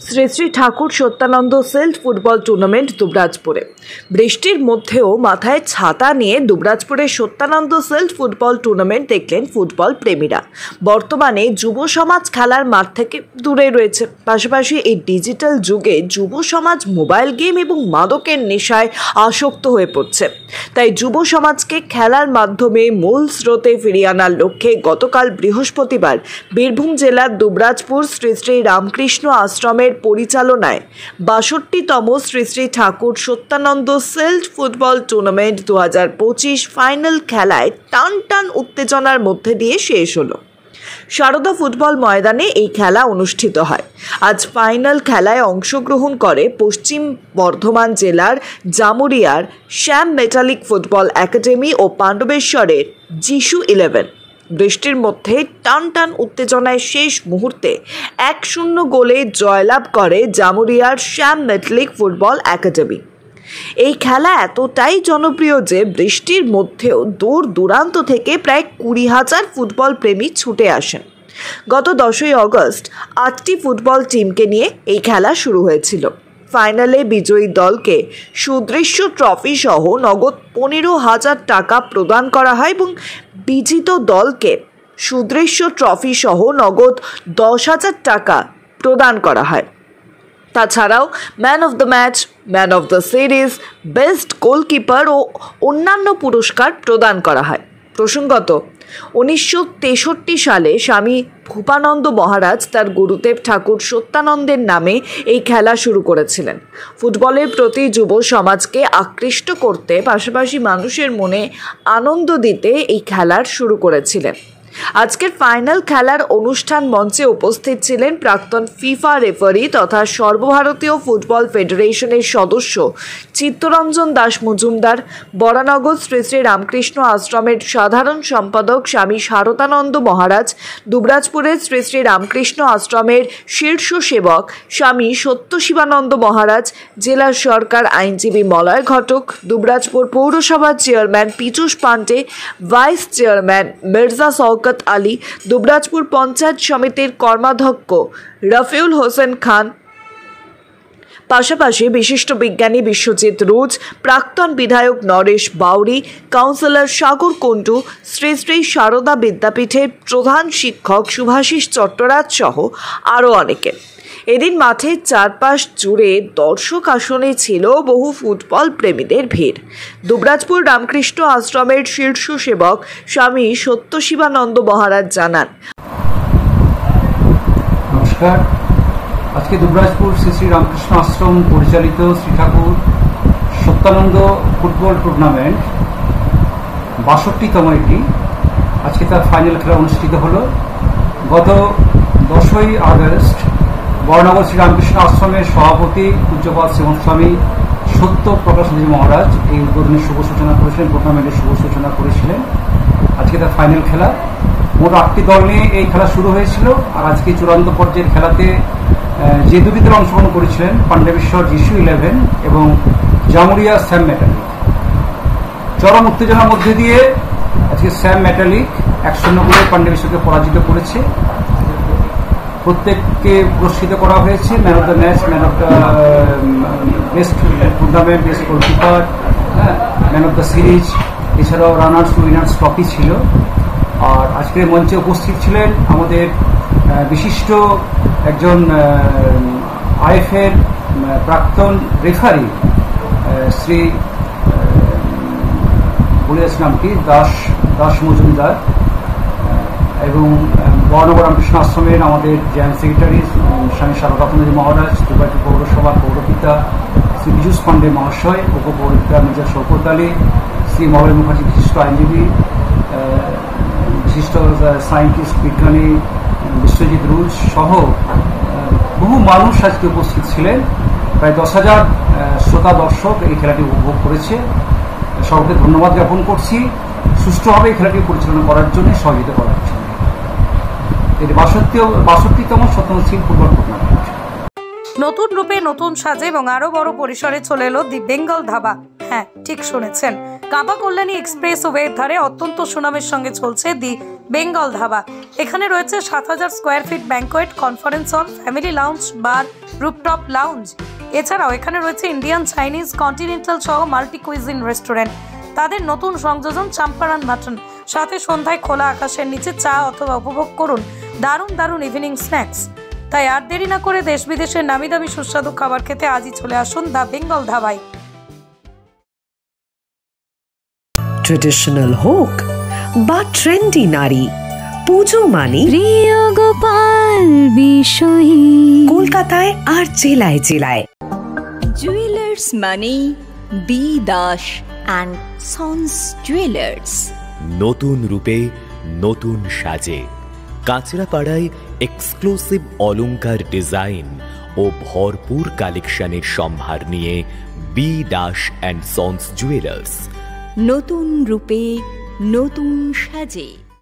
Shri Shri Thakur Satyananda shield football tournament দুবরাজপুরে। বৃষ্টির মধ্যেও মাথায় ছাতা নিয়ে দুবরাজপুরের সত্যানন্দ সিল্ড ফুটবল টুর্নামেন্ট দেখলেন ফুটবল প্রেমীরা। বর্তমানে যুব সমাজ খেলার মাঠ থেকে দূরে রয়েছে, পাশাপাশি এই ডিজিটাল যুগে যুব সমাজ মোবাইল গেম এবং মাদকের নেশায় আসক্ত হয়ে পড়ছে। তাই যুব সমাজকে খেলার মাধ্যমে মূল স্রোতে ফিরিয়ে আনার লক্ষ্যে গতকাল বৃহস্পতিবার বীরভূম জেলার দুবরাজপুর শ্রী শ্রী রামকৃষ্ণ আশ্রমের পরিচালনায় ৬২তম Shri Shri Thakur Satyananda shield football tournament ২০২৫ final খেলায় টান টান উত্তেজনার মধ্যে দিয়ে শেষ হলো। সারদা ফুটবল ময়দানে এই খেলা অনুষ্ঠিত হয়। আজ ফাইনাল খেলায় অংশগ্রহণ করে পশ্চিম বর্ধমান জেলার জামুরিয়ার শ্যাম মেটালিক ফুটবল একাডেমি ও পাণ্ডবেশ্বরের যিশু 11। বৃষ্টির মধ্যে টান টান উত্তেজনায় শেষ মুহূর্তে ১-০ গোলে জয়লাভ করে জামুরিয়ার শ্যাম মেটালিক ফুটবল একাডেমি। এই খেলা এতটাই জনপ্রিয় যে বৃষ্টির মধ্যেও দূর দূরান্ত থেকে প্রায় ২০,০০০ ফুটবল প্রেমী ছুটে আসেন। গত ১০ই আগস্ট ৮টি ফুটবল টিমকে নিয়ে এই খেলা শুরু হয়েছিল। ফাইনালে বিজয়ী দলকে সুদৃশ্য ট্রফি সহ নগদ ১৫,০০০ টাকা প্রদান করা হয় এবং বিজিত দলকে সুদৃশ্য ট্রফি সহ নগদ ১০,০০০ টাকা প্রদান করা হয়। তাছাড়াও man of the match, man of the series, best goalkeeper ও অন্যান্য পুরস্কার প্রদান করা হয়। প্রসঙ্গত, ১৯৬৩ সালে স্বামী ভূপানন্দ মহারাজ তার গুরুদেব ঠাকুর সত্যানন্দের নামে এই খেলা শুরু করেছিলেন। ফুটবলের প্রতি যুব সমাজকে আকৃষ্ট করতে, পাশাপাশি মানুষের মনে আনন্দ দিতে এই খেলার শুরু করেছিলেন। আজকের ফাইনাল খেলার অনুষ্ঠান মঞ্চে উপস্থিত ছিলেন প্রাক্তন ফিফা রেফারি তথা সর্বভারতীয় ফুটবল ফেডারেশনের সদস্য চিত্তরঞ্জন দাস মজুমদার, বরানগর শ্রী শ্রী রামকৃষ্ণ আশ্রমের সাধারণ সম্পাদক স্বামী শারদানন্দ মহারাজ, দুবরাজপুরের শ্রী শ্রী রামকৃষ্ণ আশ্রমের শীর্ষ সেবক স্বামী সত্যশিবানন্দ মহারাজ, জেলা সরকার আইনজীবী মলয় ঘটক, দুবরাজপুর পৌরসভার chairman Piyush Pandey, vice chairman Mirza Shaukat Ali, Dubrajpur panchayat সমিতির কর্মাধ্যক্ষ রফিউল হোসেন খান, পাশাপাশি বিশিষ্ট বিজ্ঞানী বিশ্বজিৎ রুজ, প্রাক্তন বিধায়ক নরেশ বাউরি, কাউন্সিলর সাগর কুণ্ডু, শ্রী শ্রী সারদা বিদ্যাপীঠের প্রধান শিক্ষক শুভাশিস চট্টরাজ সহ আরও অনেকে। এদিন মাঠের চারপাশ জুড়ে দর্শক আসনে ছিল বহু ফুটবল প্রেমীদের ভিড়। দুবরাজপুর রামকৃষ্ণ আশ্রমের শীর্ষ সেবক স্বামী সত্যশিবানন্দ মহারাজ জানান, নমস্কার। আজকে দুবরাজপুর শ্রী শ্রী রামকৃষ্ণ আশ্রম পরিচালিত শ্রী ঠাকুর সত্যানন্দ ফুটবল টুর্নামেন্ট ৬২তম এটি। আজকে তার ফাইনাল খেলা অনুষ্ঠিত হলো। গত ১০ই আগস্ট বরানগর শ্রী রামকৃষ্ণ আশ্রমের সভাপতি পূজ্যপাদ শ্রীমৎস্বামী সত্য প্রকাশজি মহারাজ এই উদ্বোধনের শুভ সূচনা করেছিলেন, টুর্নামেন্টের শুভ সূচনা করেছিলেন। আজকে তার ফাইনাল খেলা। মোট ৮টি দল নিয়ে এই খেলা শুরু হয়েছিল। আর আজকে চূড়ান্ত পর্যায়ের খেলাতে যে দুটি দল অংশগ্রহণ করেছিলেন, পাণ্ডবেশ্বর যিশু 11 এবং জামুরিয়া শ্যাম মেটালিক। চরম উত্তেজনার মধ্যে দিয়ে আজকে শ্যাম মেটালিক ১-০ গোলে পাণ্ডবেশ্বরকে পরাজিত করেছে। প্রত্যেককে পুরস্কৃত করা হয়েছে man of the match, man of the best tournament, best goalkeeper, man of the series, এছাড়াও রানার্স উইনার্স ট্রফি ছিল। আর আজকের মঞ্চে উপস্থিত ছিলেন আমাদের বিশিষ্ট একজন আইএফএর প্রাক্তন রেফারি শ্রী বলে যাচ্ছে নামটি দাস মজুমদার, এবং বরানগর রামকৃষ্ণ আশ্রমের আমাদের জয়েন্ট সেক্রেটারি স্বামী শারদানন্দ মহারাজ, দুবরাজপুর পৌরসভার পৌরপিতা শ্রী পীযূষ পান্ডে মহাশয়, উপপৌরপিতা মির্জা শওকত আলী, শ্রী মলয় মুখার্জি বিশিষ্ট আইনজীবী, বিশিষ্ট সায়েন্টিস্ট বিজ্ঞানী বিশ্বজিৎ রুজ সহ বহু মানুষ আজকে উপস্থিত ছিলেন। প্রায় ১০,০০০ শ্রোতা দর্শক এই খেলাটি উপভোগ করেছে। সকলকে ধন্যবাদ জ্ঞাপন করছি সুষ্ঠুভাবে এই খেলাটি পরিচালনা করার জন্য, সহযোগিতা করার জন্য। এটি ৬২তম সত্যানন্দ সিল্ড ফুটবল টুর্নামেন্ট। নতুন রূপে, নতুন সাজে এবং আরো বড় পরিসরে চলে এলো দি বেঙ্গল ধাবা। হ্যাঁ, ঠিক শুনেছেন, কাঁপা কল্যাণী এক্সপ্রেস ওয়ের ধারে অত্যন্ত সুনামের সঙ্গে চলছে দি বেঙ্গল ধাবা। এখানে রয়েছে 7000 square feet banquet, conference hall, family lounge, bar, rooftop lounge. এছাড়াও এখানে রয়েছে ইন্ডিয়ান, চাইনিজ, কন্টিনেন্টাল সহ মাল্টি কুইজিন রেস্টুরেন্ট। তাদের নতুন সংযোজন চাম্পারান মাটন। সাথে সন্ধ্যায় খোলা আকাশের নিচে চা অথবা উপভোগ করুন দারুণ দারুণ ইভিনিং স্ন্যাক্স। তাই আর দেরি না করে দেশ বিদেশের নামি দামি সুস্বাদু খাবার খেতে আজই চলে আসুন দ্য বেঙ্গল ধাবায়। ট্রেডিশনাল হোক বা ট্রেন্ডি নারী, পুজো মানে প্রিয় গোপাল বিষয়ী। কলকাতায় আর জেলায় জেলায় জুয়েলার্স মানে B Das and sons jewellers. নতুন রূপে নতুন সাজে কাঁচরাপাড়ায় এক্সক্লুসিভ অলংকার ডিজাইন ও ভরপুর কালেকশনের সম্ভার নিয়ে B Das and sons jewellers. নতুন রূপে নতুন সাজে।